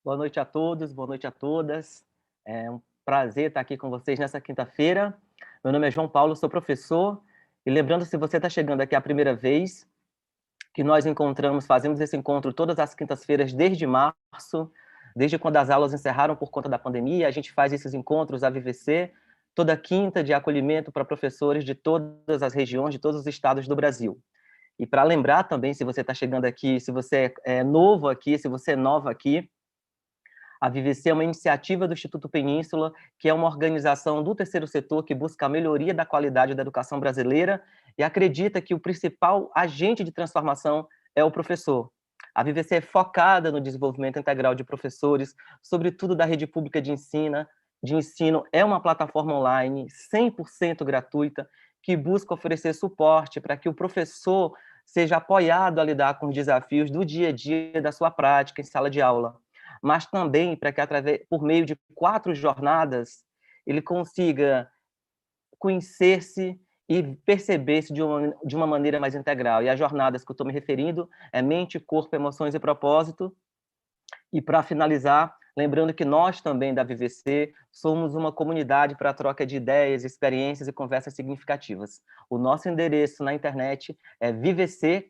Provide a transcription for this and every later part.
Boa noite a todos, boa noite a todas. É um prazer estar aqui com vocês nessa quinta-feira. Meu nome é João Paulo, sou professor. E lembrando, se você está chegando aqui a primeira vez, que nós fazemos esse encontro todas as quintas-feiras desde março, desde quando as aulas encerraram por conta da pandemia. A gente faz esses encontros, a VVC, toda quinta de acolhimento para professores de todas as regiões, de todos os estados do Brasil. E para lembrar também, se você está chegando aqui, se você é novo aqui, se você é nova aqui, a VVC é uma iniciativa do Instituto Península, que é uma organização do terceiro setor que busca a melhoria da qualidade da educação brasileira e acredita que o principal agente de transformação é o professor. A VVC é focada no desenvolvimento integral de professores, sobretudo da rede pública de ensino, é uma plataforma online 100% gratuita que busca oferecer suporte para que o professor seja apoiado a lidar com os desafios do dia a dia da sua prática em sala de aula, mas também para que, por meio de 4 jornadas, ele consiga conhecer-se e perceber-se de uma maneira mais integral. E as jornadas que eu estou me referindo é mente, corpo, emoções e propósito. E, para finalizar, lembrando que nós também, da VVC, somos uma comunidade para a troca de ideias, experiências e conversas significativas. O nosso endereço na internet é vvc.org.br.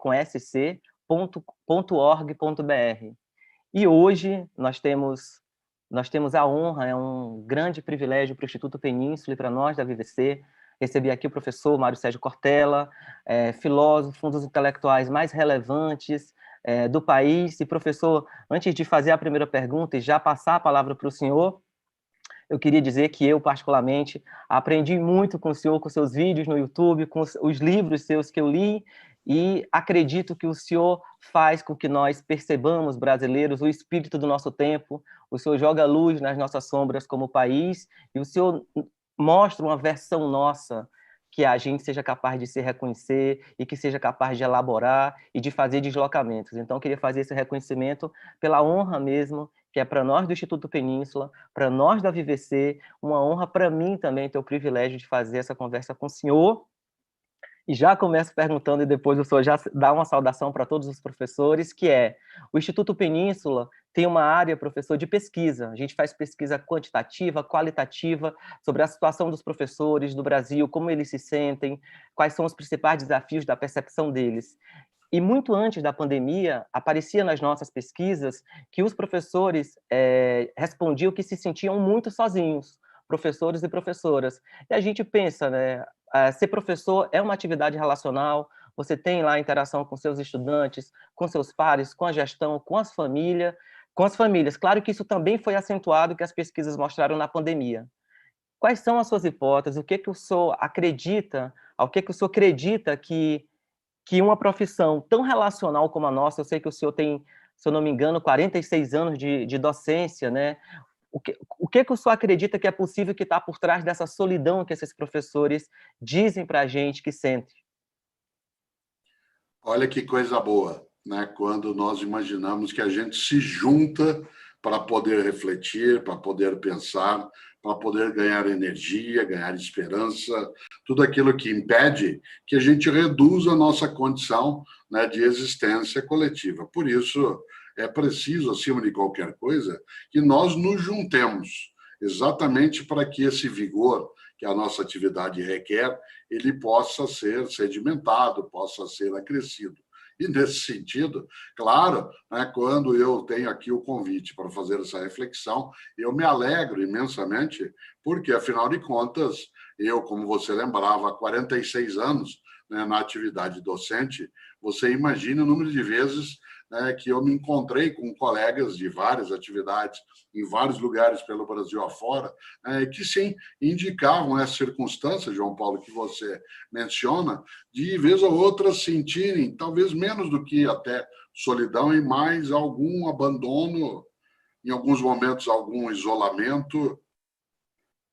E hoje nós temos a honra, é um grande privilégio para o Instituto Península e para nós da VVC, receber aqui o professor Mário Sérgio Cortella, filósofo, um dos intelectuais mais relevantes do país. E, professor, antes de fazer a primeira pergunta e já passar a palavra para o senhor, eu queria dizer que eu, particularmente, aprendi muito com o senhor, com seus vídeos no YouTube, com os livros seus que eu li, e acredito que o senhor faz com que nós percebamos, brasileiros, o espírito do nosso tempo. O senhor joga luz nas nossas sombras como país, e o senhor mostra uma versão nossa que a gente seja capaz de se reconhecer e que seja capaz de elaborar e de fazer deslocamentos. Então, eu queria fazer esse reconhecimento pela honra mesmo, que é para nós do Instituto Península, para nós da VVC, uma honra para mim também ter o privilégio de fazer essa conversa com o senhor. E já começo perguntando, e depois o senhor já dá uma saudação para todos os professores, que é, o Instituto Península tem uma área, professor, de pesquisa. A gente faz pesquisa quantitativa, qualitativa, sobre a situação dos professores do Brasil, como eles se sentem, quais são os principais desafios da percepção deles. E muito antes da pandemia, aparecia nas nossas pesquisas que os professores respondiam que se sentiam muito sozinhos, professores e professoras. E a gente pensa, né, ser professor é uma atividade relacional, você tem lá a interação com seus estudantes, com seus pares, com a gestão, com as famílias. Claro que isso também foi acentuado, que as pesquisas mostraram na pandemia. Quais são as suas hipóteses? O que que o senhor acredita? Ao que o senhor acredita que uma profissão tão relacional como a nossa, eu sei que o senhor tem, se eu não me engano, 46 anos de docência, né? O que o senhor acredita que é possível que está por trás dessa solidão que esses professores dizem para a gente que sentem? Olha que coisa boa, né? Quando nós imaginamos que a gente se junta para poder refletir, para poder pensar, para poder ganhar energia, ganhar esperança, tudo aquilo que impede que a gente reduza a nossa condição, né, de existência coletiva. Por isso, é preciso, acima de qualquer coisa, que nós nos juntemos, exatamente para que esse vigor que a nossa atividade requer, ele possa ser sedimentado, possa ser acrescido. E, nesse sentido, claro, né, quando eu tenho aqui o convite para fazer essa reflexão, eu me alegro imensamente, porque, afinal de contas, eu, como você lembrava, há 46 anos, né, na atividade docente, você imagina o número de vezes, né, que eu me encontrei com colegas de várias atividades, em vários lugares pelo Brasil afora, que sim, indicavam essa circunstância, João Paulo, que você menciona, de vez ou outra sentirem, talvez menos do que até solidão, e mais algum abandono, em alguns momentos algum isolamento.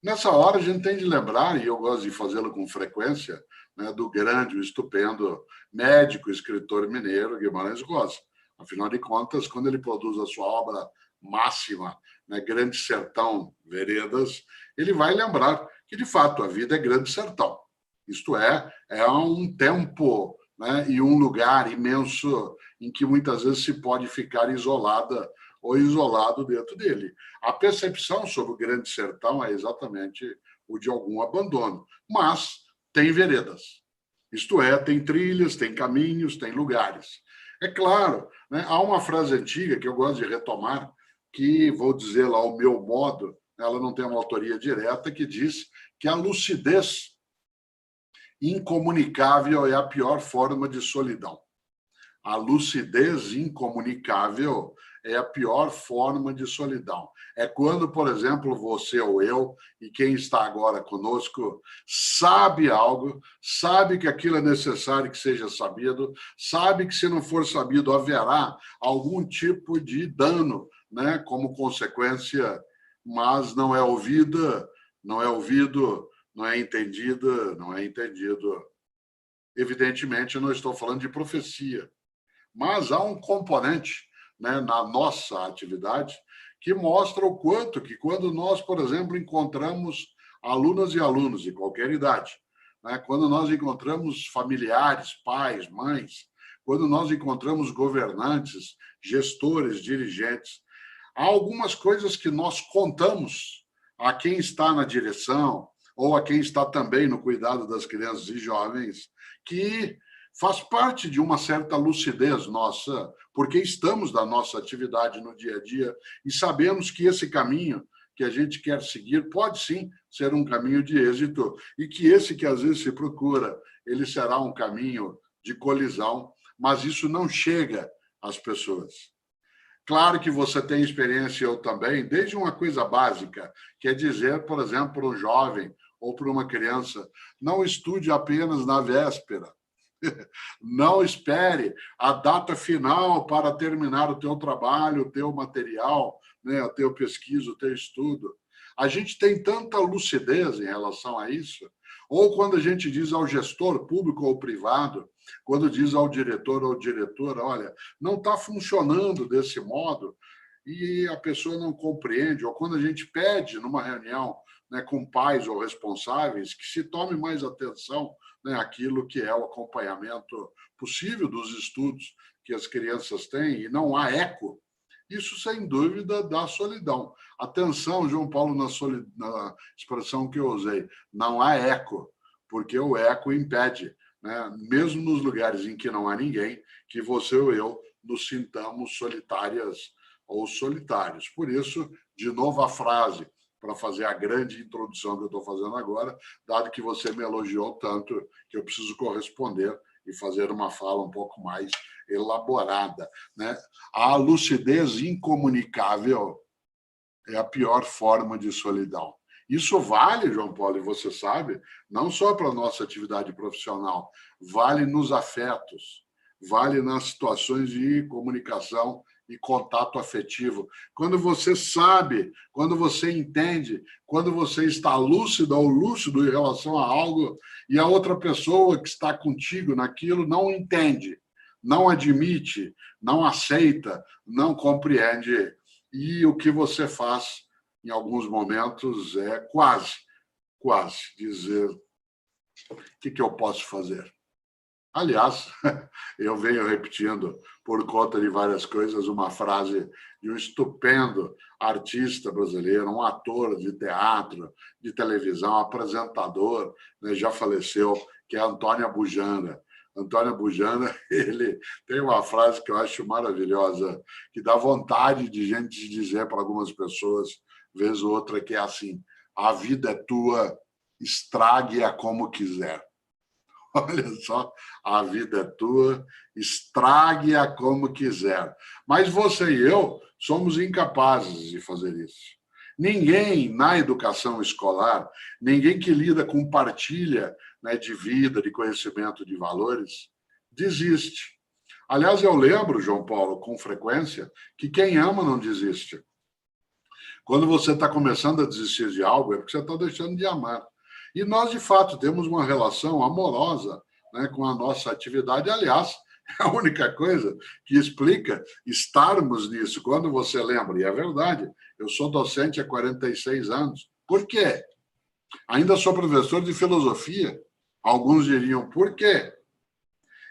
Nessa hora a gente tem de lembrar, e eu gosto de fazê-lo com frequência, né, do grande, o estupendo médico, escritor mineiro Guimarães Rosa. Afinal de contas, quando ele produz a sua obra máxima, né, Grande Sertão Veredas, ele vai lembrar que, de fato, a vida é grande sertão. Isto é um tempo, né, e um lugar imenso em que muitas vezes se pode ficar isolada ou isolado dentro dele. A percepção sobre o Grande Sertão é exatamente o de algum abandono, mas tem veredas. Isto é, tem trilhas, tem caminhos, tem lugares. É claro, né, há uma frase antiga que eu gosto de retomar, que vou dizer lá o meu modo, ela não tem uma autoria direta, que diz que a lucidez incomunicável é a pior forma de solidão. A lucidez incomunicável é a pior forma de solidão. É quando, por exemplo, você ou eu, e quem está agora conosco, sabe algo, sabe que aquilo é necessário que seja sabido, sabe que se não for sabido haverá algum tipo de dano, né, como consequência, mas não é ouvida, não é ouvido, não é entendida, não é entendido. Evidentemente, eu não estou falando de profecia, mas há um componente, né, na nossa atividade que mostra o quanto que quando nós, por exemplo, encontramos alunas e alunos de qualquer idade, né, quando nós encontramos familiares, pais, mães, quando nós encontramos governantes, gestores, dirigentes, há algumas coisas que nós contamos a quem está na direção ou a quem está também no cuidado das crianças e jovens, que faz parte de uma certa lucidez nossa, porque estamos na nossa atividade no dia a dia e sabemos que esse caminho que a gente quer seguir pode sim ser um caminho de êxito e que esse que às vezes se procura, ele será um caminho de colisão, mas isso não chega às pessoas. Claro que você tem experiência, eu também, desde uma coisa básica, que é dizer, por exemplo, para um jovem ou para uma criança, não estude apenas na véspera. Não espere a data final para terminar o teu trabalho, o teu material, né, o teu pesquisa, o teu estudo. A gente tem tanta lucidez em relação a isso. Ou quando a gente diz ao gestor público ou privado, quando diz ao diretor ou diretora, olha, não está funcionando desse modo, e a pessoa não compreende, ou quando a gente pede numa reunião, né, com pais ou responsáveis que se tome mais atenção, né, aquilo que é o acompanhamento possível dos estudos que as crianças têm, e não há eco, isso, sem dúvida, dá solidão. Atenção, João Paulo, na expressão que eu usei, não há eco, porque o eco impede, né, mesmo nos lugares em que não há ninguém, que você ou eu nos sintamos solitárias ou solitários. Por isso, de novo, a frase, para fazer a grande introdução que eu estou fazendo agora, dado que você me elogiou tanto, que eu preciso corresponder e fazer uma fala um pouco mais elaborada, né? A lucidez incomunicável é a pior forma de solidão. Isso vale, João Paulo, e você sabe, não só para a nossa atividade profissional, vale nos afetos, vale nas situações de comunicação e contato afetivo. Quando você sabe, quando você entende, quando você está lúcido ou lúcido em relação a algo e a outra pessoa que está contigo naquilo não entende, não admite, não aceita, não compreende. E o que você faz, em alguns momentos, é quase dizer o que eu posso fazer. Aliás, eu venho repetindo, por conta de várias coisas, uma frase de um estupendo artista brasileiro, um ator de teatro, de televisão, apresentador, né, já faleceu, que é Antônio Abujamra. Antônio Abujamra, ele tem uma frase que eu acho maravilhosa, que dá vontade de gente dizer para algumas pessoas, vez ou outra, que é assim: a vida é tua, estrague-a como quiser. Olha só, a vida é tua, estrague-a como quiser. Mas você e eu somos incapazes de fazer isso. Ninguém na educação escolar, ninguém que lida com partilha, né, de vida, de conhecimento, de valores, desiste. Aliás, eu lembro, João Paulo, com frequência, que quem ama não desiste. Quando você está começando a desistir de algo, é porque você está deixando de amar. E nós, de fato, temos uma relação amorosa, né, com a nossa atividade. Aliás, é a única coisa que explica estarmos nisso. Quando você lembra, e é verdade, eu sou docente há 46 anos. Por quê? Ainda sou professor de filosofia. Alguns diriam, por quê?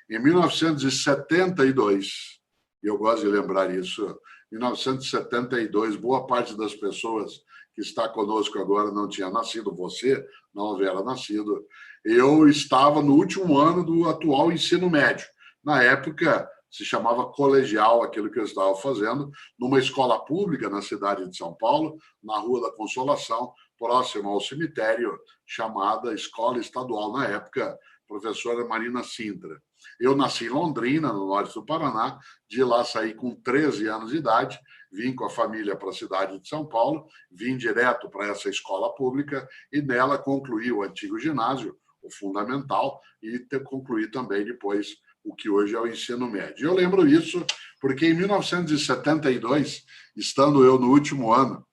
Em 1972, e eu gosto de lembrar isso, 1972, boa parte das pessoas que está conosco agora não tinha nascido, você não havia nascido. Eu estava no último ano do atual ensino médio. Na época, se chamava colegial aquilo que eu estava fazendo, numa escola pública na cidade de São Paulo, na Rua da Consolação, próximo ao cemitério, chamada Escola Estadual, na época, professora Marina Sintra. Eu nasci em Londrina, no norte do Paraná, de lá saí com 13 anos de idade, vim com a família para a cidade de São Paulo, vim direto para essa escola pública e nela concluí o antigo ginásio, o fundamental, e concluí também depois o que hoje é o ensino médio. Eu lembro isso porque em 1972, estando eu no último ano,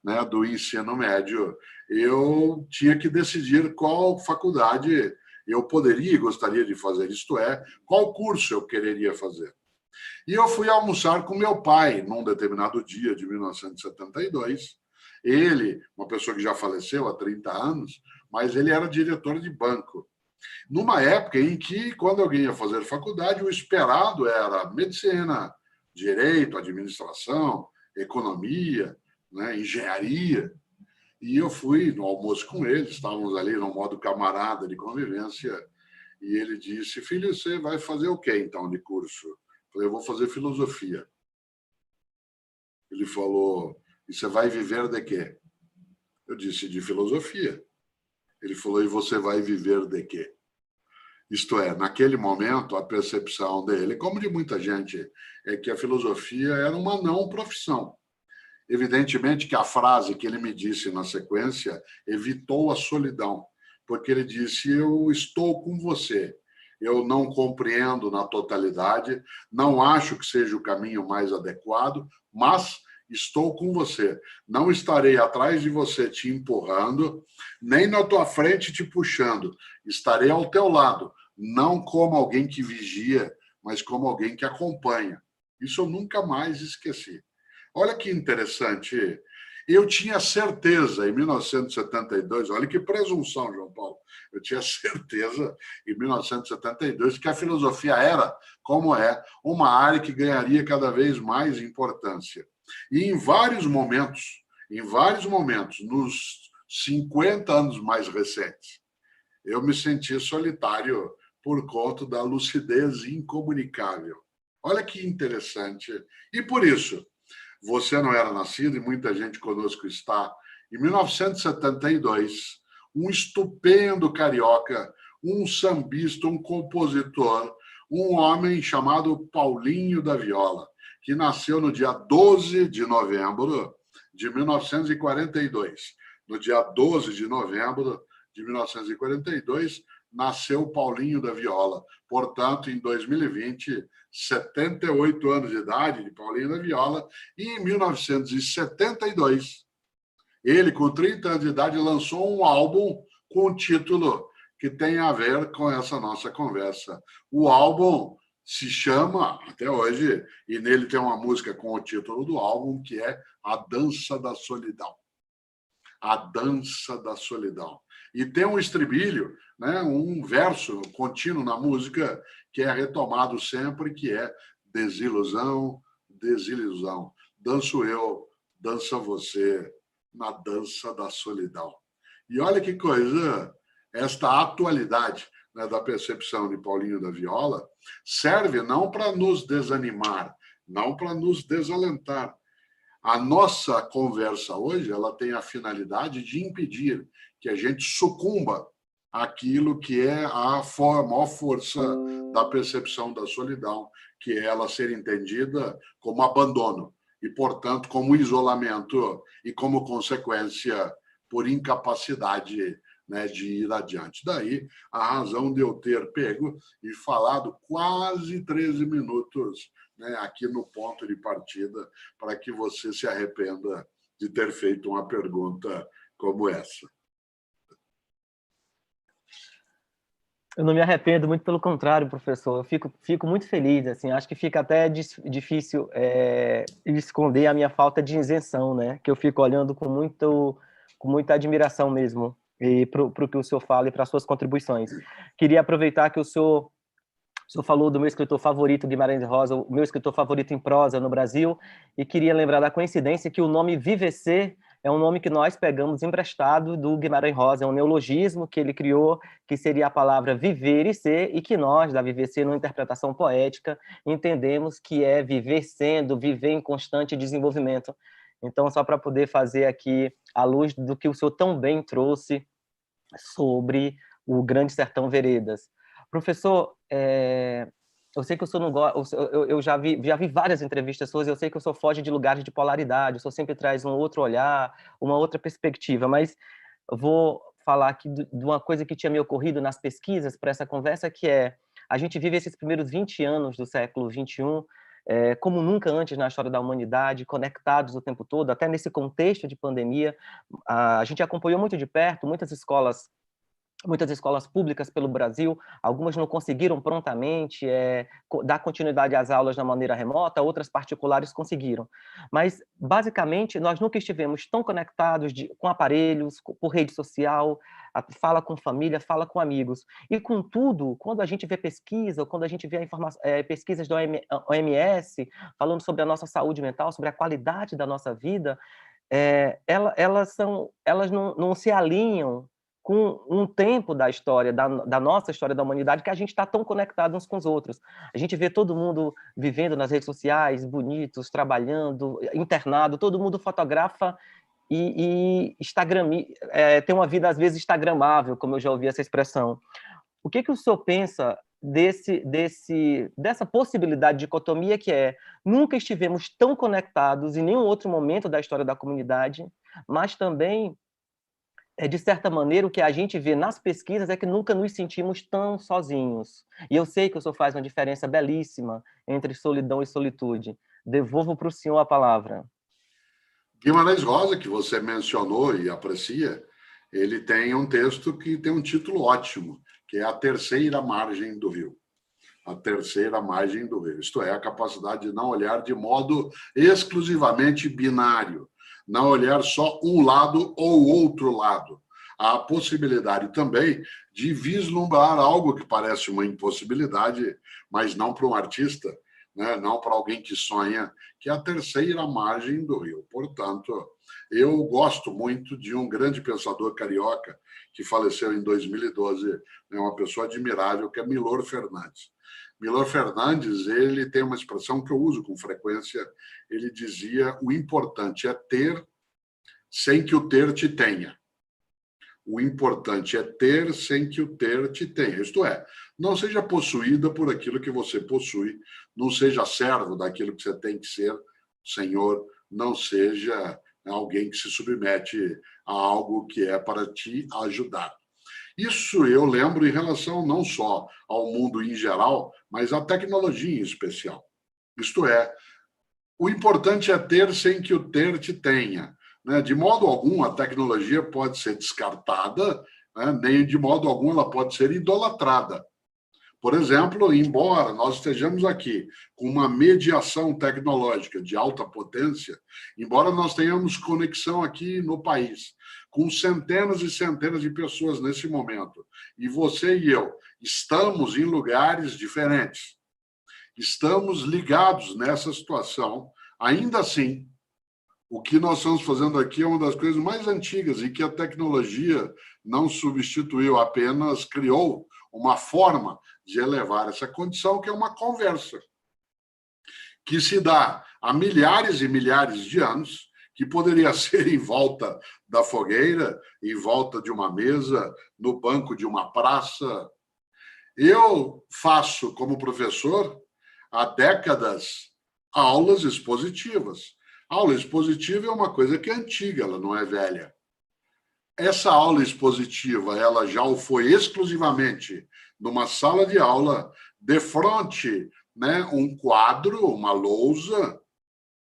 né, do ensino médio, eu tinha que decidir qual faculdade eu poderia e gostaria de fazer, isto é, qual curso eu quereria fazer. E eu fui almoçar com meu pai num determinado dia de 1972. Ele, uma pessoa que já faleceu há 30 anos, mas ele era diretor de banco. Numa época em que, quando alguém ia fazer faculdade, o esperado era medicina, direito, administração, economia, né, engenharia. E eu fui no almoço com ele, estávamos ali no modo camarada de convivência, e ele disse: filho, você vai fazer o quê, então, de curso? Eu falei: eu vou fazer filosofia. Ele falou: e você vai viver de quê? Eu disse: de filosofia. Ele falou: e você vai viver de quê? Isto é, naquele momento, a percepção dele, como de muita gente, é que a filosofia era uma não profissão. Evidentemente que a frase que ele me disse na sequência evitou a solidão, porque ele disse: eu estou com você, eu não compreendo na totalidade, não acho que seja o caminho mais adequado, mas estou com você. Não estarei atrás de você te empurrando, nem na tua frente te puxando. Estarei ao teu lado, não como alguém que vigia, mas como alguém que acompanha. Isso eu nunca mais esqueci. Olha que interessante. Eu tinha certeza, em 1972, olha que presunção, João Paulo, eu tinha certeza, em 1972, que a filosofia era, como é, uma área que ganharia cada vez mais importância. E em vários momentos, nos 50 anos mais recentes, eu me senti solitário por conta da lucidez incomunicável. Olha que interessante. E por isso, você não era nascido e muita gente conosco está. Em 1972, um estupendo carioca, um sambista, um compositor, um homem chamado Paulinho da Viola, que nasceu no dia 12 de novembro de 1942. No dia 12 de novembro de 1942, nasceu Paulinho da Viola. Portanto, em 2020, 78 anos de idade de Paulinho da Viola, e em 1972, ele, com 30 anos de idade, lançou um álbum com o título que tem a ver com essa nossa conversa. O álbum se chama, até hoje, e nele tem uma música com o título do álbum, que é A Dança da Solidão. A Dança da Solidão. E tem um estribilho, né, um verso contínuo na música que é retomado sempre, que é desilusão, desilusão. Danço eu, dança você, na dança da solidão. E olha que coisa, esta atualidade, né, da percepção de Paulinho da Viola serve não para nos desanimar, não para nos desalentar. A nossa conversa hoje, ela tem a finalidade de impedir que a gente sucumba àquilo que é a maior força da percepção da solidão, que é ela ser entendida como abandono e, portanto, como isolamento e, como consequência, por incapacidade, né, de ir adiante. Daí a razão de eu ter pego e falado quase 13 minutos, né, aqui no ponto de partida, para que você se arrependa de ter feito uma pergunta como essa. Eu não me arrependo, muito pelo contrário, professor. Eu fico muito feliz, assim. Acho que fica até difícil esconder a minha falta de isenção, né? Que eu fico olhando com muita admiração mesmo para o que o senhor fala e para as suas contribuições. Queria aproveitar que o senhor O senhor falou do meu escritor favorito, Guimarães Rosa, o meu escritor favorito em prosa no Brasil, e queria lembrar da coincidência que o nome Vivecer é um nome que nós pegamos emprestado do Guimarães Rosa, é um neologismo que ele criou, que seria a palavra viver e ser, e que nós, da Vivecer, numa interpretação poética, entendemos que é viver sendo, viver em constante desenvolvimento. Então, só para poder fazer aqui a luz do que o senhor tão bem trouxe sobre o Grande Sertão Veredas. Professor, eu sei que o senhor não gosta, eu já vi várias entrevistas suas, eu sei que o senhor foge de lugares de polaridade, o senhor sempre traz um outro olhar, uma outra perspectiva, mas eu vou falar aqui de uma coisa que tinha me ocorrido nas pesquisas para essa conversa, que é, a gente vive esses primeiros 20 anos do século XXI, como nunca antes na história da humanidade, conectados o tempo todo, até nesse contexto de pandemia. A gente acompanhou muito de perto muitas escolas públicas pelo Brasil, algumas não conseguiram prontamente dar continuidade às aulas de maneira remota, outras particulares conseguiram. Mas, basicamente, nós nunca estivemos tão conectados com aparelhos, por rede social, fala com família, fala com amigos. E, contudo, quando a gente vê pesquisa, ou quando a gente vê pesquisas da OMS, falando sobre a nossa saúde mental, sobre a qualidade da nossa vida, elas não se alinham com um tempo da história, da nossa história da humanidade, que a gente está tão conectado uns com os outros. A gente vê todo mundo vivendo nas redes sociais, bonitos, trabalhando, internado, todo mundo fotografa e tem uma vida, às vezes, instagramável, como eu já ouvi essa expressão. O que o senhor pensa dessa possibilidade de dicotomia que nunca estivemos tão conectados em nenhum outro momento da história da comunidade, mas também de certa maneira, o que a gente vê nas pesquisas é que nunca nos sentimos tão sozinhos. E eu sei que o senhor faz uma diferença belíssima entre solidão e solitude. Devolvo para o senhor a palavra. Guimarães Rosa, que você mencionou e aprecia, ele tem um texto que tem um título ótimo, que é A Terceira Margem do Rio. A terceira margem do rio. Isto é, a capacidade de não olhar de modo exclusivamente binário, não olhar só um lado ou outro lado. Há a possibilidade também de vislumbrar algo que parece uma impossibilidade, mas não para um artista, né? Não para alguém que sonha, que é a terceira margem do rio. Portanto, eu gosto muito de um grande pensador carioca que faleceu em 2012, é uma pessoa admirável, que é Milor Fernandes. Milor Fernandes, ele tem uma expressão que eu uso com frequência, ele dizia: o importante é ter sem que o ter te tenha. O importante é ter sem que o ter te tenha. Isto é, não seja possuída por aquilo que você possui, não seja servo daquilo que você tem que ser, senhor, não seja alguém que se submete a algo que é para te ajudar. Isso eu lembro em relação não só ao mundo em geral, mas à tecnologia em especial. Isto é, o importante é ter sem que o ter te tenha. De modo algum, a tecnologia pode ser descartada, nem de modo algum ela pode ser idolatrada. Por exemplo, embora nós estejamos aqui com uma mediação tecnológica de alta potência, embora nós tenhamos conexão aqui no país, com centenas e centenas de pessoas nesse momento, e você e eu estamos em lugares diferentes, estamos ligados nessa situação, ainda assim, o que nós estamos fazendo aqui é uma das coisas mais antigas e que a tecnologia não substituiu, apenas criou uma forma de elevar essa condição, que é uma conversa, que se dá há milhares e milhares de anos, que poderia ser em volta da fogueira, em volta de uma mesa, no banco de uma praça. Eu faço, como professor, há décadas, aulas expositivas. Aula expositiva é uma coisa que é antiga, ela não é velha. Essa aula expositiva, ela já o foi exclusivamente numa sala de aula, de frente, um quadro, uma lousa,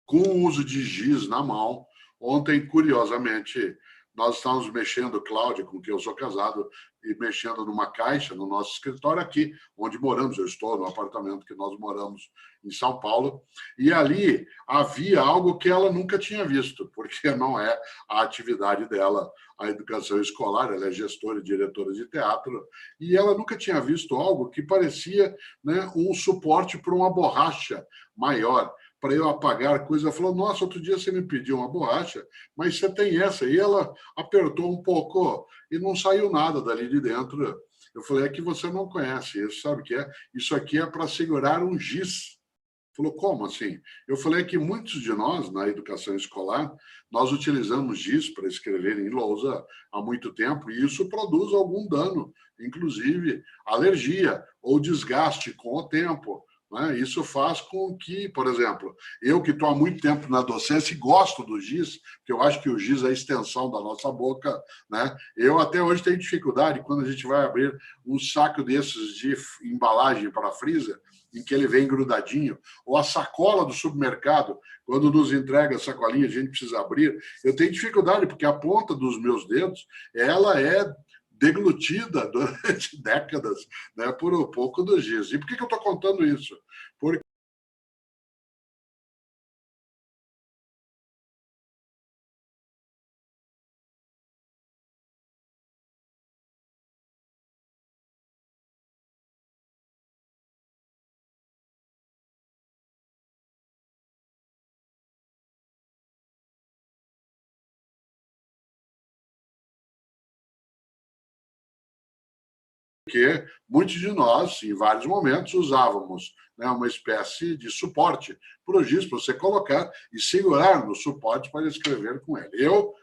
com o uso de giz na mão. Ontem, curiosamente, nós estávamos mexendo, Cláudia, com quem eu sou casado, e mexendo numa caixa no nosso escritório aqui, onde moramos. Eu estou no apartamento que nós moramos em São Paulo, e ali havia algo que ela nunca tinha visto, porque não é a atividade dela, a educação escolar. Ela é gestora e diretora de teatro, e ela nunca tinha visto algo que parecia, né, um suporte para uma borracha maior, para eu apagar coisa. Ela falou, nossa, outro dia você me pediu uma borracha, mas você tem essa. E ela apertou um pouco e não saiu nada dali de dentro. Eu falei, é que você não conhece isso, sabe o que é? Isso aqui é para segurar um giz. Falou, como assim? Eu falei que muitos de nós, na educação escolar, nós utilizamos giz para escrever em lousa há muito tempo, e isso produz algum dano, inclusive alergia ou desgaste com o tempo. Né? Isso faz com que, por exemplo, eu que estou há muito tempo na docência e gosto do giz, porque eu acho que o giz é a extensão da nossa boca, né? Eu até hoje tenho dificuldade quando a gente vai abrir um saco desses de embalagem para freezer, em que ele vem grudadinho, ou a sacola do supermercado, quando nos entrega a sacolinha, a gente precisa abrir. Eu tenho dificuldade, porque a ponta dos meus dedos, ela é deglutida durante décadas, né, por um pouco do giz. E por que eu estou contando isso? Porque muitos de nós, em vários momentos, usávamos, né, uma espécie de suporte para o giz, para você colocar e segurar no suporte para escrever com ele. Eu,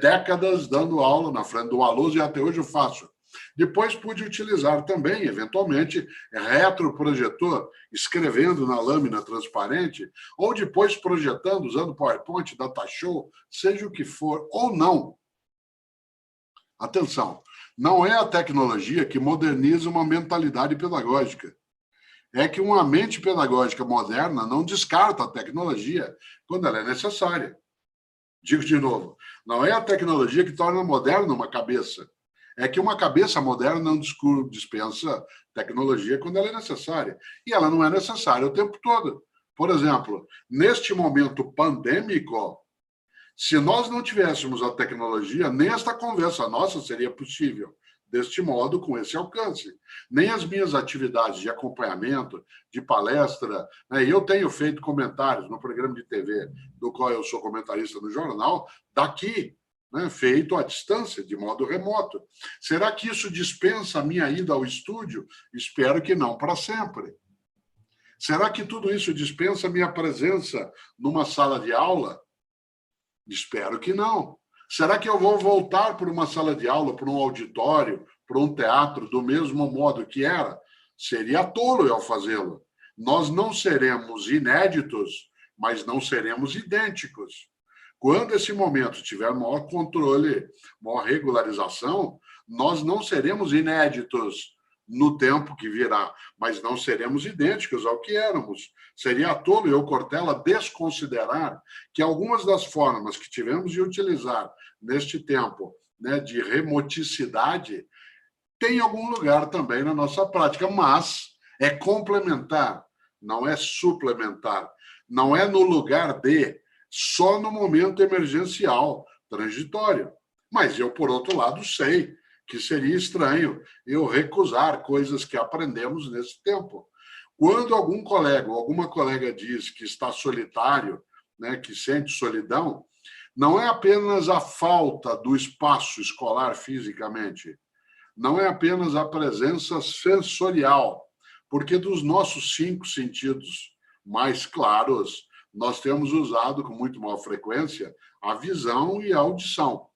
décadas dando aula na frente do aluno, e até hoje eu faço. Depois pude utilizar também, eventualmente, retroprojetor, escrevendo na lâmina transparente, ou depois projetando, usando PowerPoint, Datashow, seja o que for, ou não. Atenção, não é a tecnologia que moderniza uma mentalidade pedagógica. É que uma mente pedagógica moderna não descarta a tecnologia quando ela é necessária. Digo de novo, não é a tecnologia que torna moderna uma cabeça. É que uma cabeça moderna não dispensa tecnologia quando ela é necessária. E ela não é necessária o tempo todo. Por exemplo, neste momento pandêmico, se nós não tivéssemos a tecnologia, nem esta conversa nossa seria possível deste modo, com esse alcance. Nem as minhas atividades de acompanhamento, de palestra, né? Eu tenho feito comentários no programa de TV, do qual eu sou comentarista no jornal, daqui, né? Feito à distância, de modo remoto. Será que isso dispensa a minha ida ao estúdio? Espero que não para sempre. Será que tudo isso dispensa a minha presença numa sala de aula? Espero que não. Será que eu vou voltar para uma sala de aula, para um auditório, para um teatro, do mesmo modo que era? Seria tolo eu fazê-lo. Nós não seremos inéditos, mas não seremos idênticos. Quando esse momento tiver maior controle, maior regularização, nós não seremos inéditos no tempo que virá, mas não seremos idênticos ao que éramos. Seria tolo eu, Cortella, desconsiderar que algumas das formas que tivemos de utilizar neste tempo, né, de remoticidade, tem algum lugar também na nossa prática, mas é complementar, não é suplementar, não é no lugar de, só no momento emergencial, transitório. Mas eu, por outro lado, sei que seria estranho eu recusar coisas que aprendemos nesse tempo. Quando algum colega ou alguma colega diz que está solitário, né, que sente solidão, não é apenas a falta do espaço escolar fisicamente, não é apenas a presença sensorial, porque dos nossos 5 sentidos mais claros, nós temos usado com muito maior frequência a visão e a audição.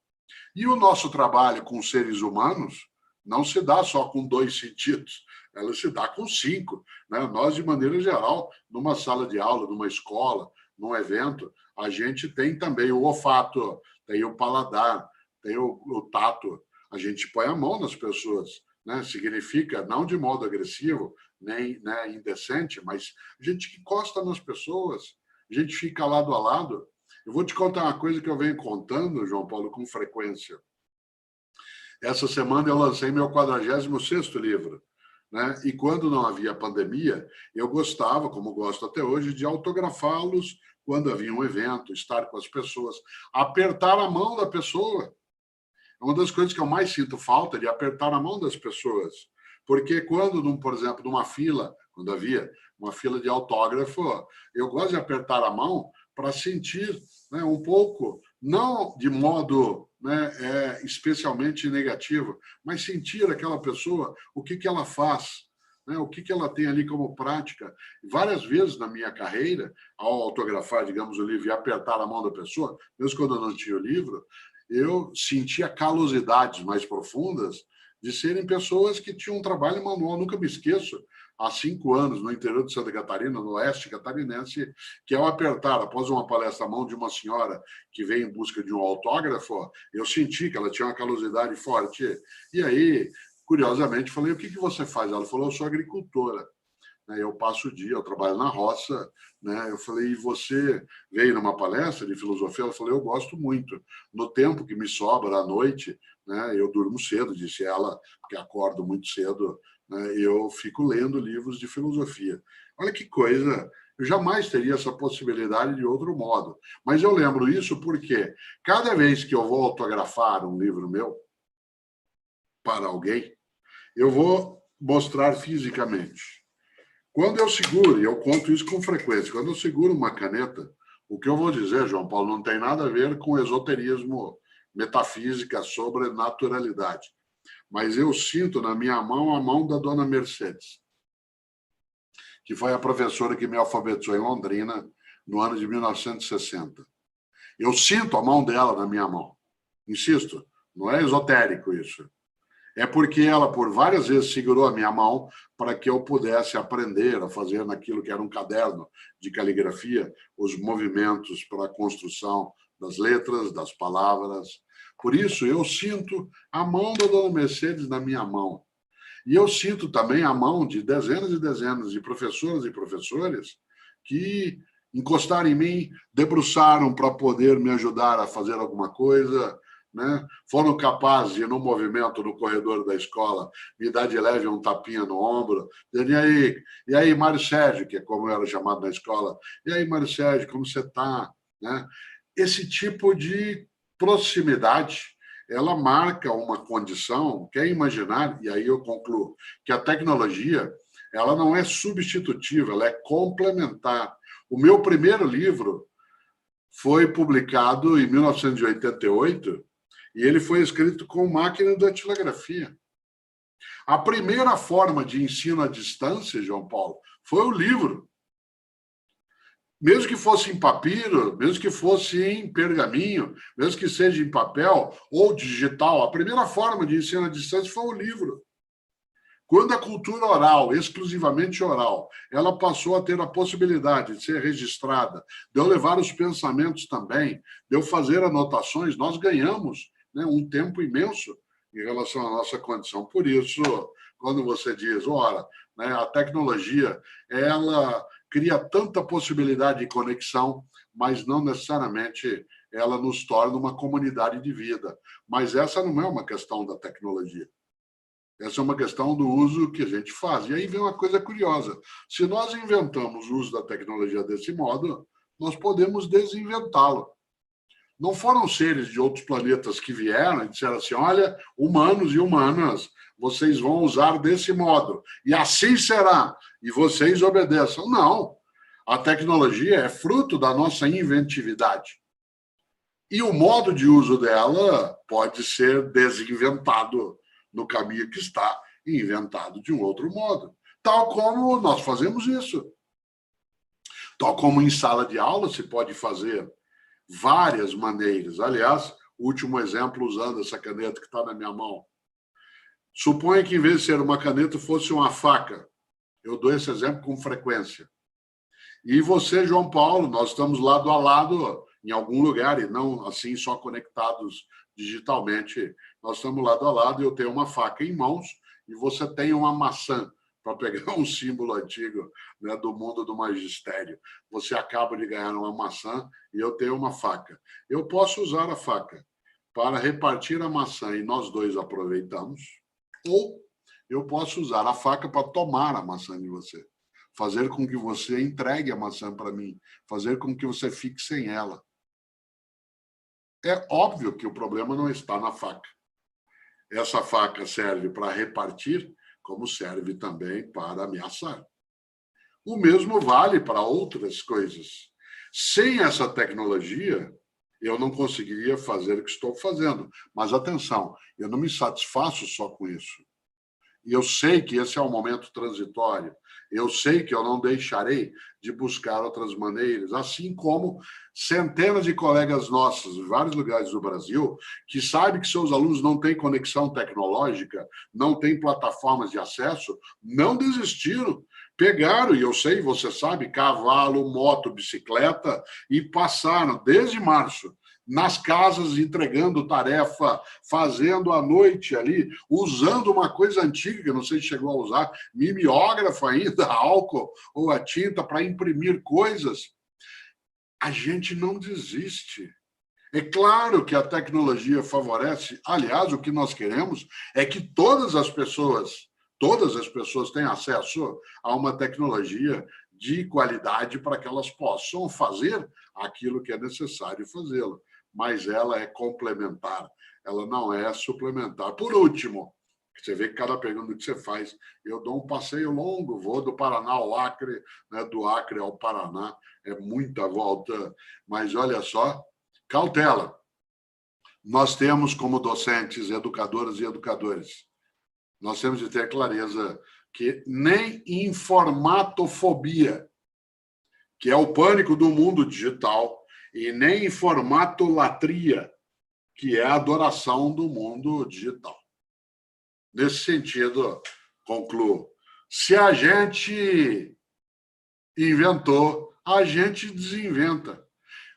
E o nosso trabalho com seres humanos não se dá só com 2 sentidos, ela se dá com 5. Né? Nós, de maneira geral, numa sala de aula, numa escola, num evento, a gente tem também o olfato, tem o paladar, tem o tato. A gente põe a mão nas pessoas. Né? Significa, não de modo agressivo, nem, né, indecente, mas a gente encosta nas pessoas, a gente fica lado a lado. Eu vou te contar uma coisa que eu venho contando, João Paulo, com frequência. Essa semana eu lancei meu 46º livro, né? E quando não havia pandemia, eu gostava, como gosto até hoje, de autografá-los quando havia um evento, estar com as pessoas, apertar a mão da pessoa. É uma das coisas que eu mais sinto falta, de apertar a mão das pessoas. Porque quando, por exemplo, numa fila, quando havia uma fila de autógrafo, eu gosto de apertar a mão para sentir, né, um pouco, não de modo, né, especialmente negativo, mas sentir aquela pessoa, o que ela faz, né, o que ela tem ali como prática. Várias vezes na minha carreira, ao autografar, digamos, o livro e apertar a mão da pessoa, mesmo quando eu não tinha o livro, eu sentia calosidades mais profundas de serem pessoas que tinham um trabalho manual. Nunca me esqueço, há 5 anos, no interior de Santa Catarina, no oeste catarinense, que ao apertar, após uma palestra, a mão de uma senhora que veio em busca de um autógrafo, eu senti que ela tinha uma calosidade forte. E aí, curiosamente, falei, o que você faz? Ela falou, eu sou agricultora. Eu passo o dia, eu trabalho na roça, né? Eu falei, e você veio numa palestra de filosofia? Ela falou, eu gosto muito. No tempo que me sobra à noite, né? Eu durmo cedo, disse ela, porque acordo muito cedo, né? Eu fico lendo livros de filosofia. Olha que coisa, eu jamais teria essa possibilidade de outro modo. Mas eu lembro isso porque cada vez que eu vou autografar um livro meu para alguém, eu vou mostrar fisicamente. Quando eu seguro, e eu conto isso com frequência, quando eu seguro uma caneta, o que eu vou dizer, João Paulo, não tem nada a ver com esoterismo, metafísica, sobrenaturalidade. Mas eu sinto na minha mão a mão da dona Mercedes, que foi a professora que me alfabetizou em Londrina no ano de 1960. Eu sinto a mão dela na minha mão. Insisto, não é esotérico isso. É porque ela, por várias vezes, segurou a minha mão para que eu pudesse aprender a fazer naquilo que era um caderno de caligrafia, os movimentos para a construção das letras, das palavras. Por isso, eu sinto a mão da dona Mercedes na minha mão. E eu sinto também a mão de dezenas e dezenas de professoras e professores que encostaram em mim, debruçaram para poder me ajudar a fazer alguma coisa, né? Foram capazes de, no movimento, no corredor da escola, me dar de leve um tapinha no ombro, dizendo, e aí, Mário Sérgio, que é como eu era chamado na escola, e aí, Mário Sérgio, como você está? Né? Esse tipo de proximidade, ela marca uma condição que é imaginar, e aí eu concluo, que a tecnologia ela não é substitutiva, ela é complementar. O meu primeiro livro foi publicado em 1988, e ele foi escrito com máquina de datilografia. A primeira forma de ensino à distância, João Paulo, foi o livro. Mesmo que fosse em papiro, mesmo que fosse em pergaminho, mesmo que seja em papel ou digital, a primeira forma de ensino à distância foi o livro. Quando a cultura oral, exclusivamente oral, ela passou a ter a possibilidade de ser registrada, de eu levar os pensamentos também, de eu fazer anotações, nós ganhamos, né, um tempo imenso em relação à nossa condição. Por isso, quando você diz, ora, né, a tecnologia, ela cria tanta possibilidade de conexão, mas não necessariamente ela nos torna uma comunidade de vida. Mas essa não é uma questão da tecnologia. Essa é uma questão do uso que a gente faz. E aí vem uma coisa curiosa. Se nós inventamos o uso da tecnologia desse modo, nós podemos desinventá-lo. Não foram seres de outros planetas que vieram e disseram assim, olha, humanos e humanas, vocês vão usar desse modo. E assim será. E vocês obedeçam. Não. A tecnologia é fruto da nossa inventividade. E o modo de uso dela pode ser desinventado no caminho que está e inventado de um outro modo. Tal como nós fazemos isso. Tal como em sala de aula se pode fazer várias maneiras. Aliás, o último exemplo usando essa caneta que está na minha mão. Suponha que, em vez de ser uma caneta, fosse uma faca. Eu dou esse exemplo com frequência. E você, João Paulo, nós estamos lado a lado em algum lugar, e não assim só conectados digitalmente. Nós estamos lado a lado e eu tenho uma faca em mãos e você tem uma maçã para pegar um símbolo antigo, né, do mundo do magistério. Você acaba de ganhar uma maçã e eu tenho uma faca. Eu posso usar a faca para repartir a maçã e nós dois aproveitamos, ou eu posso usar a faca para tomar a maçã de você, fazer com que você entregue a maçã para mim, fazer com que você fique sem ela. É óbvio que o problema não está na faca. Essa faca serve para repartir, como serve também para ameaçar. O mesmo vale para outras coisas. Sem essa tecnologia, eu não conseguiria fazer o que estou fazendo. Mas atenção, eu não me satisfaço só com isso. E eu sei que esse é um momento transitório. Eu sei que eu não deixarei de buscar outras maneiras, assim como centenas de colegas nossos, em vários lugares do Brasil, que sabem que seus alunos não têm conexão tecnológica, não têm plataformas de acesso, não desistiram. Pegaram, e eu sei, você sabe, cavalo, moto, bicicleta, e passaram, desde março, nas casas, entregando tarefa, fazendo à noite ali, usando uma coisa antiga, que eu não sei se chegou a usar, mimeógrafo ainda, álcool ou a tinta para imprimir coisas. A gente não desiste. É claro que a tecnologia favorece, aliás, o que nós queremos é que todas as pessoas tenham acesso a uma tecnologia de qualidade para que elas possam fazer aquilo que é necessário fazê-lo. Mas ela é complementar, ela não é suplementar. Por último, você vê que cada pergunta que você faz, eu dou um passeio longo, vou do Paraná ao Acre, né, do Acre ao Paraná, é muita volta, mas olha só, cautela. Nós temos como docentes, educadoras e educadores, nós temos de ter clareza que nem informatofobia, que é o pânico do mundo digital, e nem informatolatria, que é a adoração do mundo digital. Nesse sentido, concluo, se a gente inventou, a gente desinventa.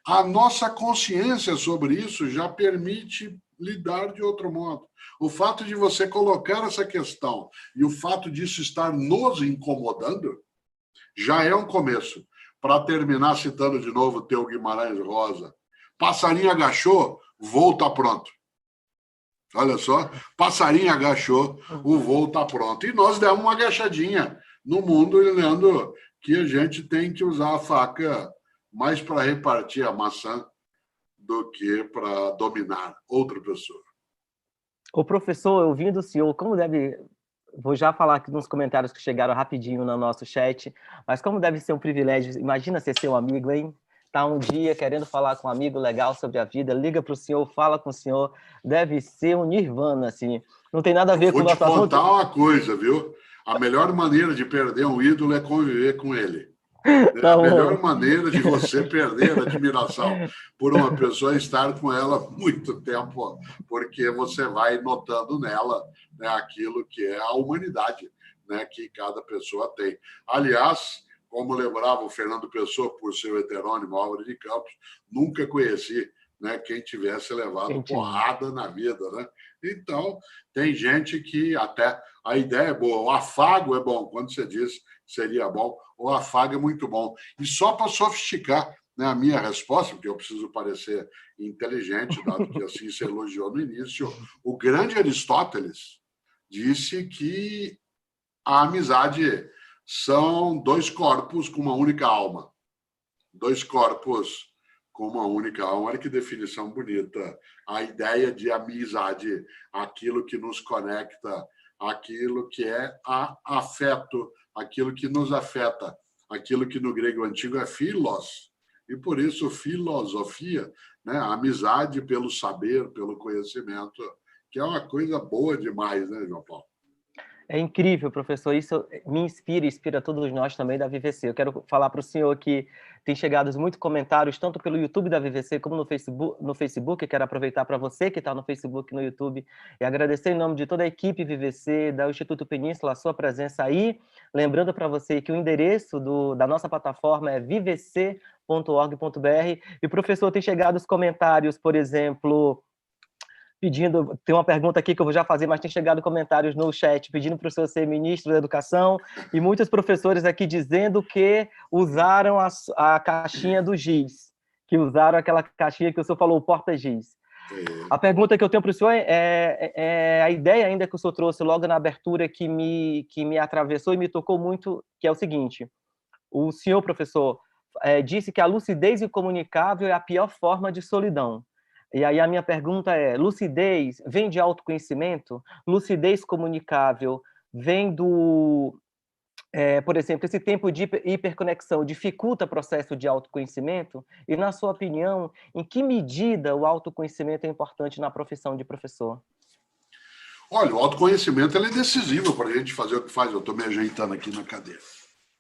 A nossa consciência sobre isso já permite lidar de outro modo. O fato de você colocar essa questão e o fato disso estar nos incomodando já é um começo. Para terminar, citando de novo o teu Guimarães Rosa, passarinho agachou, voo está pronto. Olha só, passarinho agachou, o voo está pronto. E nós demos uma agachadinha no mundo, olhando que a gente tem que usar a faca mais para repartir a maçã do que para dominar outra pessoa. O professor, ouvindo o senhor, como deve... Vou já falar aqui nos comentários que chegaram rapidinho no nosso chat, mas como deve ser um privilégio, imagina ser seu amigo, hein? Tá um dia querendo falar com um amigo legal sobre a vida, liga para o senhor, fala com o senhor, deve ser um nirvana, assim. Não tem nada a ver com o nosso assunto. Vou te contar uma coisa, viu? A melhor maneira de perder um ídolo é conviver com ele. Tá a bom. melhor maneira de você perder a admiração por uma pessoa é estar com ela muito tempo, porque você vai notando nela, né, aquilo que é a humanidade, né, que cada pessoa tem. Aliás, como lembrava o Fernando Pessoa, por seu heterônimo Álvaro de Campos, nunca conheci, né, quem tivesse levado porrada na vida, né? Então, tem gente que até... A ideia é boa, o afago é bom, quando você diz seria bom, o afago é muito bom. E só para sofisticar, né, a minha resposta, porque eu preciso parecer inteligente, dado que assim se elogiou no início, o grande Aristóteles disse que a amizade são dois corpos com uma única alma. Dois corpos com uma única alma. Olha que definição bonita. A ideia de amizade, aquilo que nos conecta, aquilo que é afeto, aquilo que nos afeta, aquilo que no grego antigo é philos, e por isso filosofia, né? A amizade pelo saber, pelo conhecimento, que é uma coisa boa demais, né, João Paulo? É incrível, professor, isso me inspira e inspira todos nós também da VVC. Eu quero falar para o senhor que tem chegado muitos comentários, tanto pelo YouTube da VVC como no Facebook. Eu quero aproveitar para você que está no Facebook e no YouTube e agradecer em nome de toda a equipe VVC, da Instituto Península, a sua presença aí. Lembrando para você que o endereço da nossa plataforma é vvc.org.br. E, professor, tem chegado os comentários, por exemplo... pedindo, tem uma pergunta aqui que eu vou já fazer, mas tem chegado comentários no chat, pedindo para o senhor ser ministro da Educação, e muitos professores aqui dizendo que usaram a caixinha do giz, que usaram aquela caixinha que o senhor falou, o porta-giz. A pergunta que eu tenho para o senhor é a ideia ainda que o senhor trouxe logo na abertura que me atravessou e me tocou muito, que é o seguinte: o senhor, professor, disse que a lucidez incomunicável é a pior forma de solidão. E aí a minha pergunta é: lucidez vem de autoconhecimento? Lucidez comunicável vem do... por exemplo, esse tempo de hiperconexão dificulta o processo de autoconhecimento? E, na sua opinião, em que medida o autoconhecimento é importante na profissão de professor? Olha, o autoconhecimento ele é decisivo para a gente fazer o que faz. Eu estou me ajeitando aqui na cadeira,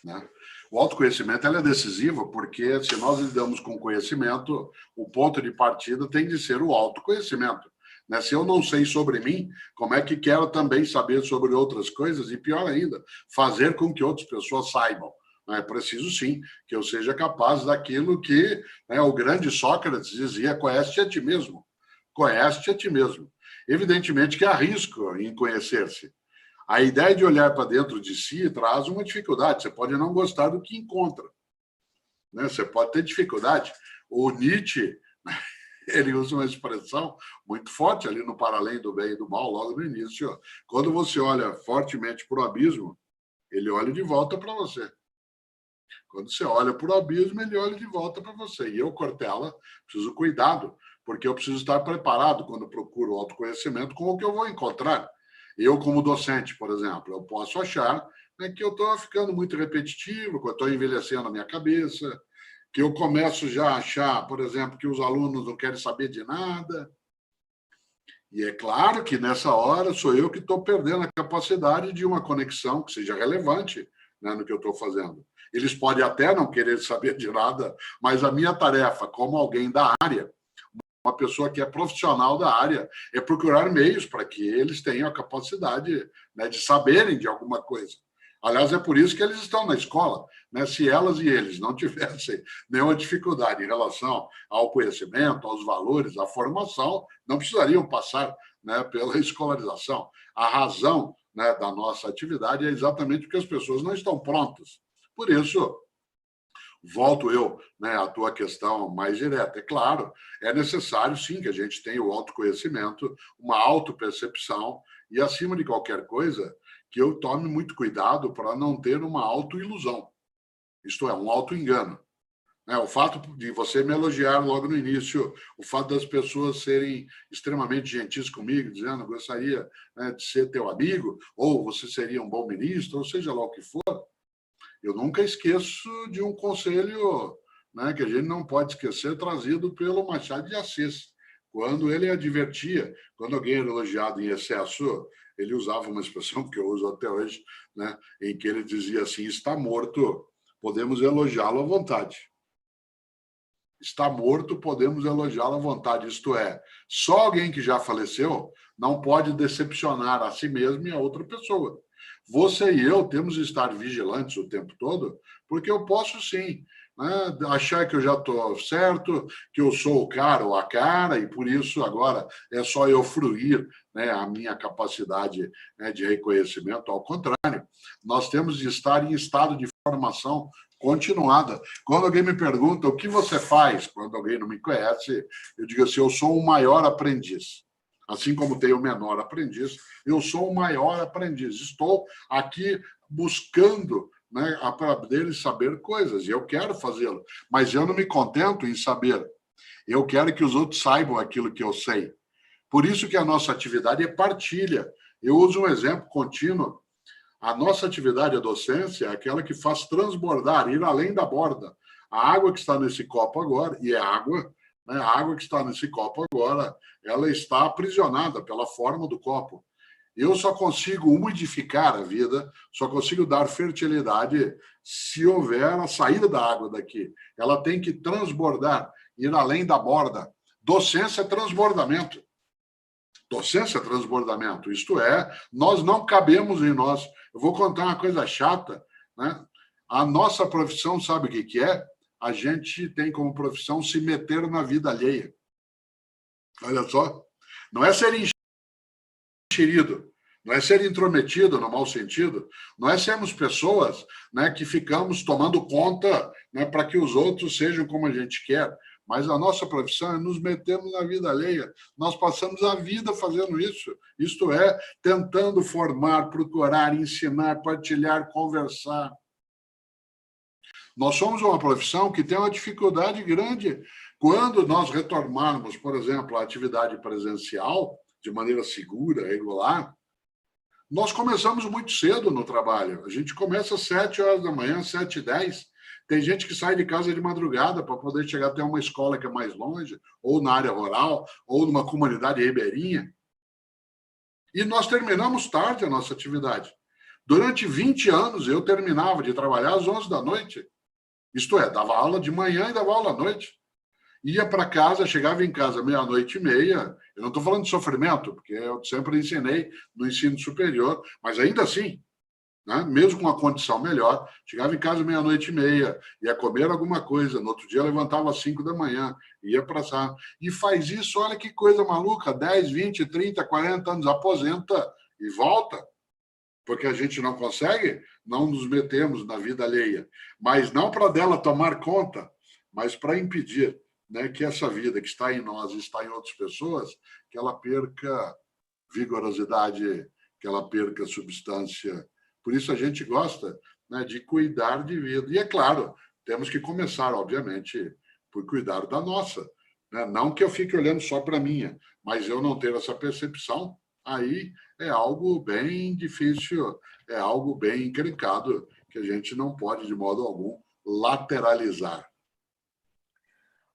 né? O autoconhecimento ele é decisivo porque, se nós lidamos com conhecimento, o ponto de partida tem de ser o autoconhecimento, né? Se eu não sei sobre mim, como é que quero também saber sobre outras coisas? E, pior ainda, fazer com que outras pessoas saibam. É preciso, sim, que eu seja capaz daquilo que, né, o grande Sócrates dizia: conhece-te a ti mesmo. Conhece-te a ti mesmo. Evidentemente que há risco em conhecer-se. A ideia de olhar para dentro de si traz uma dificuldade. Você pode não gostar do que encontra, né? Você pode ter dificuldade. O Nietzsche, ele usa uma expressão muito forte ali no Para Além do Bem e do Mal, logo no início. Quando você olha fortemente para o abismo, ele olha de volta para você. Quando você olha para o abismo, ele olha de volta para você. E eu, Cortella, preciso cuidado, porque eu preciso estar preparado quando procuro o autoconhecimento com o que eu vou encontrar. Eu, como docente, por exemplo, eu posso achar, né, que eu estou ficando muito repetitivo, que eu estou envelhecendo a minha cabeça, que eu começo já a achar, por exemplo, que os alunos não querem saber de nada. E é claro que, nessa hora, sou eu que estou perdendo a capacidade de uma conexão que seja relevante, né, no que eu estou fazendo. Eles podem até não querer saber de nada, mas a minha tarefa, como alguém da área, uma pessoa que é profissional da área, é procurar meios para que eles tenham a capacidade, né, de saberem de alguma coisa. Aliás, é por isso que eles estão na escola, né? Se elas e eles não tivessem nenhuma dificuldade em relação ao conhecimento, aos valores, à formação, não precisariam passar, né, pela escolarização. A razão, né, da nossa atividade é exatamente porque as pessoas não estão prontas. Por isso, volto eu, né, à tua questão mais direta. É claro, é necessário, sim, que a gente tenha o autoconhecimento, uma autopercepção e, acima de qualquer coisa, que eu tome muito cuidado para não ter uma autoilusão, isto é, um autoengano. O fato de você me elogiar logo no início, o fato das pessoas serem extremamente gentis comigo, dizendo: gostaria, né, de ser teu amigo, ou você seria um bom ministro, ou seja lá o que for. Eu nunca esqueço de um conselho, né, que a gente não pode esquecer, trazido pelo Machado de Assis, quando ele advertia, quando alguém era elogiado em excesso, ele usava uma expressão que eu uso até hoje, né, em que ele dizia assim: está morto, podemos elogiá-lo à vontade. Está morto, podemos elogiá-lo à vontade. Isto é, só alguém que já faleceu não pode decepcionar a si mesmo e a outra pessoa. Você e eu temos de estar vigilantes o tempo todo, porque eu posso, sim, né, achar que eu já estou certo, que eu sou o cara ou a cara, e por isso agora é só eu fruir, né, a minha capacidade, né, de reconhecimento. Ao contrário, nós temos de estar em estado de formação continuada. Quando alguém me pergunta o que você faz, quando alguém não me conhece, eu digo assim: eu sou o maior aprendiz. Assim como tem o menor aprendiz, eu sou o maior aprendiz. Estou aqui buscando, né, para deles saber coisas, e eu quero fazê-lo. Mas eu não me contento em saber. Eu quero que os outros saibam aquilo que eu sei. Por isso que a nossa atividade é partilha. Eu uso um exemplo contínuo. A nossa atividade, a docência, é aquela que faz transbordar, ir além da borda. A água que está nesse copo agora, e é água, né, a água que está nesse copo agora, ela está aprisionada pela forma do copo. Eu só consigo umidificar a vida, só consigo dar fertilidade se houver a saída da água daqui. Ela tem que transbordar, ir além da borda. Docência é transbordamento. Docência é transbordamento. Isto é, nós não cabemos em nós. Eu vou contar uma coisa chata, né? A nossa profissão, sabe o que é? A gente tem como profissão se meter na vida alheia. Olha só. Não é ser enxerido, não é ser intrometido no mau sentido, não é sermos pessoas, né, que ficamos tomando conta, né, para que os outros sejam como a gente quer. Mas a nossa profissão é nos metermos na vida alheia. Nós passamos a vida fazendo isso. Isto é, tentando formar, procurar, ensinar, partilhar, conversar. Nós somos uma profissão que tem uma dificuldade grande. Quando nós retomarmos, por exemplo, a atividade presencial, de maneira segura, regular, nós começamos muito cedo no trabalho. A gente começa às 7 horas da manhã, 7h10. Tem gente que sai de casa de madrugada para poder chegar até uma escola que é mais longe, ou na área rural, ou numa comunidade ribeirinha. E nós terminamos tarde a nossa atividade. Durante 20 anos, eu terminava de trabalhar às 11 da noite. Isto é, dava aula de manhã e dava aula à noite. Ia para casa, chegava em casa 00:30. Eu não estou falando de sofrimento, porque eu sempre ensinei no ensino superior, mas ainda assim, né, mesmo com uma condição melhor, chegava em casa 00:30, ia comer alguma coisa, no outro dia levantava às 5 da manhã, ia para a e faz isso, olha que coisa maluca, 10, 20, 30, 40 anos, aposenta e volta, porque a gente não consegue, não nos metemos na vida alheia, mas não para dela tomar conta, mas para impedir, né, que essa vida que está em nós e está em outras pessoas, que ela perca vigorosidade, que ela perca substância. Por isso a gente gosta, né, de cuidar de vida. E é claro, temos que começar, obviamente, por cuidar da nossa. Né? Não que eu fique olhando só para a minha, mas eu não ter essa percepção, aí é algo bem difícil, é algo bem encrencado, que a gente não pode, de modo algum, lateralizar.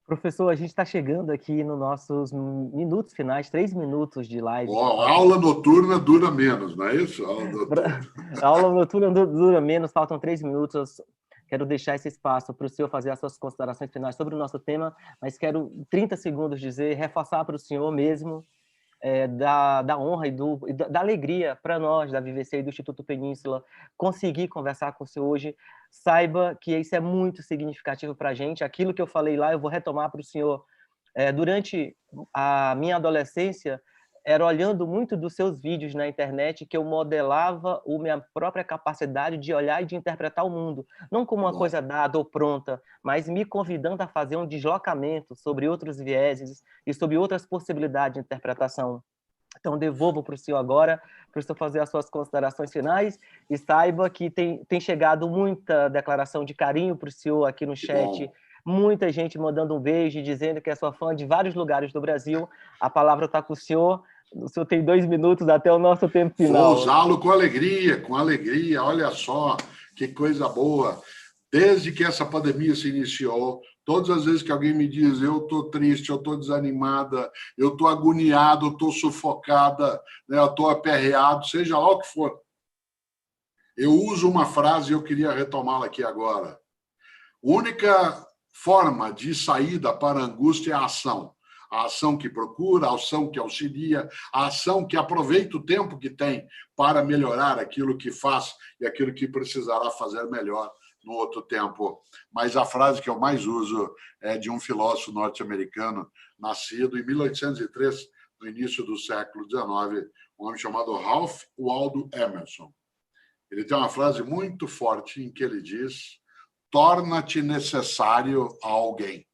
Professor, a gente está chegando aqui nos nossos minutos finais, 3 minutos de live. A aula noturna dura menos, não é isso? A aula noturna dura menos, faltam 3 minutos. Quero deixar esse espaço para o senhor fazer as suas considerações finais sobre o nosso tema, mas quero 30 segundos dizer, reforçar para o senhor mesmo da honra e da alegria para nós, da VVC e do Instituto Península, conseguir conversar com o senhor hoje. Saiba que isso é muito significativo para a gente. Aquilo que eu falei lá, eu vou retomar para o senhor. Durante a minha adolescência, era olhando muito dos seus vídeos na internet que eu modelava a minha própria capacidade de olhar e de interpretar o mundo, não como uma coisa dada ou pronta, mas me convidando a fazer um deslocamento sobre outros vieses e sobre outras possibilidades de interpretação. Então, devolvo para o senhor agora, para o senhor fazer as suas considerações finais, e saiba que tem chegado muita declaração de carinho para o senhor aqui no chat, muita gente mandando um beijo, dizendo que é sua fã de vários lugares do Brasil. A palavra está com o senhor tem 2 minutos até o nosso tempo final. Vou usá-lo com alegria, olha só, que coisa boa. Desde que essa pandemia se iniciou, todas as vezes que alguém me diz eu estou triste, eu estou desanimada, eu estou agoniado, eu estou sufocada, né, eu estou aperreado, seja lá o que for, eu uso uma frase e eu queria retomá-la aqui agora. A única forma de saída para a angústia é a ação. A ação que procura, a ação que auxilia, a ação que aproveita o tempo que tem para melhorar aquilo que faz e aquilo que precisará fazer melhor no outro tempo. Mas a frase que eu mais uso é de um filósofo norte-americano, nascido em 1803, no início do século XIX, um homem chamado Ralph Waldo Emerson. Ele tem uma frase muito forte em que ele diz: torna-te necessário a alguém.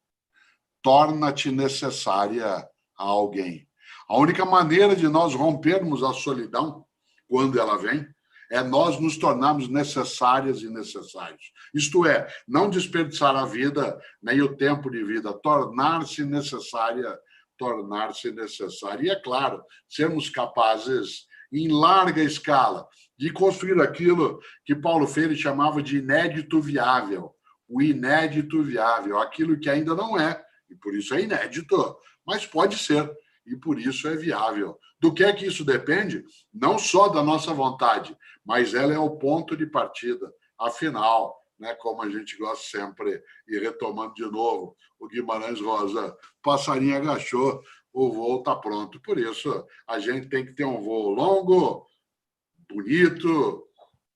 Torna-te necessária a alguém. A única maneira de nós rompermos a solidão, quando ela vem, é nós nos tornarmos necessárias e necessários. Isto é, não desperdiçar a vida, nem o tempo de vida, tornar-se necessária, tornar-se necessária. E, é claro, sermos capazes, em larga escala, de construir aquilo que Paulo Freire chamava de inédito viável. O inédito viável, aquilo que ainda não é, e por isso é inédito, mas pode ser, e por isso é viável. Do que é que isso depende? Não só da nossa vontade, mas ela é o ponto de partida. Afinal, né, como a gente gosta sempre, e retomando de novo, o Guimarães Rosa, passarinho agachou, o voo está pronto. Por isso, a gente tem que ter um voo longo, bonito,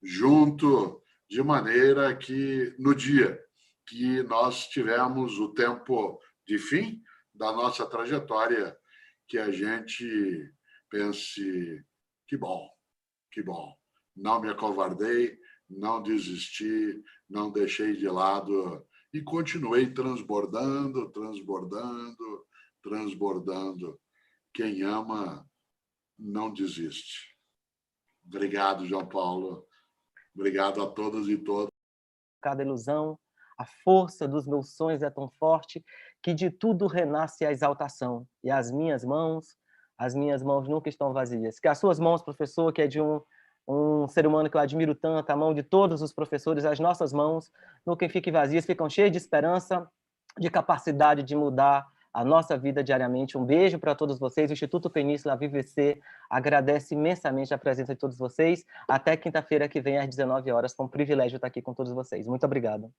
junto, de maneira que no dia que nós tivermos o tempo de fim da nossa trajetória, que a gente pense, que bom, que bom. Não me acovardei, não desisti, não deixei de lado e continuei transbordando, transbordando, transbordando. Quem ama não desiste. Obrigado, João Paulo. Obrigado a todas e todos. Cada ilusão, a força dos meus sonhos é tão forte que de tudo renasce a exaltação. E as minhas mãos nunca estão vazias. Que as suas mãos, professor, que é de um ser humano que eu admiro tanto, a mão de todos os professores, as nossas mãos nunca fiquem vazias, ficam cheias de esperança, de capacidade de mudar a nossa vida diariamente. Um beijo para todos vocês. O Instituto Península VVC agradece imensamente a presença de todos vocês. Até quinta-feira que vem, às 19 horas. Foi um privilégio estar aqui com todos vocês. Muito obrigado.